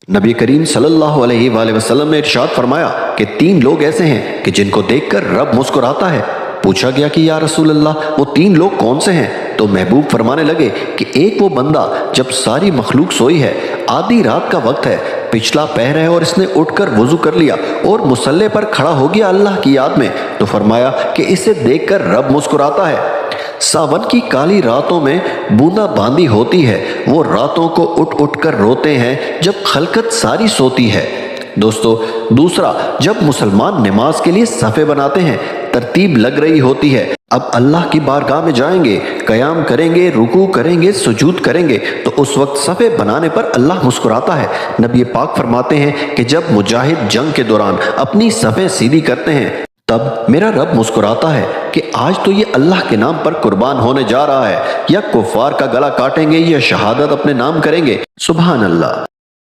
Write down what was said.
नबी करीम सल्लल्लाहु अलैहि वसल्लम ने इरशाद फरमाया कि 3 लोग ऐसे हैं कि जिनको देखकर रब मुस्कुराता है। पूछा गया कि या रसूल अल्लाह, वो 3 लोग कौन से हैं? तो महबूब फरमाने लगे कि एक वो बंदा जब सारी मखलूक सोई है, आधी रात का वक्त है, पिछला पहर है और इसने उठकर वुजू कर लिया और मुसल्ले पर खड़ा हो गया अल्लाह की याद में, तो फरमाया कि इसे देखकर रब मुस्कुराता है। सावन की काली रातों में बूंदा बांदी होती है, वो रातों को उठ उठ कर रोते हैं जब खलकत सारी सोती है। दोस्तों, दूसरा, जब मुसलमान नमाज के लिए सफ़े बनाते हैं, तरतीब लग रही होती है, अब अल्लाह की बारगाह में जाएंगे, कयाम करेंगे, रुकू करेंगे, सुजूद करेंगे, तो उस वक्त सफ़े बनाने पर अल्लाह मुस्कुराता है। नबी पाक फरमाते हैं कि जब मुजाहिद जंग के दौरान अपनी सफ़े सीधी करते हैं, तब मेरा रब मुस्कुराता है कि आज तो ये अल्लाह के नाम पर कुर्बान होने जा रहा है, या कुफार का गला काटेंगे या शहादत अपने नाम करेंगे। सुभान अल्लाह।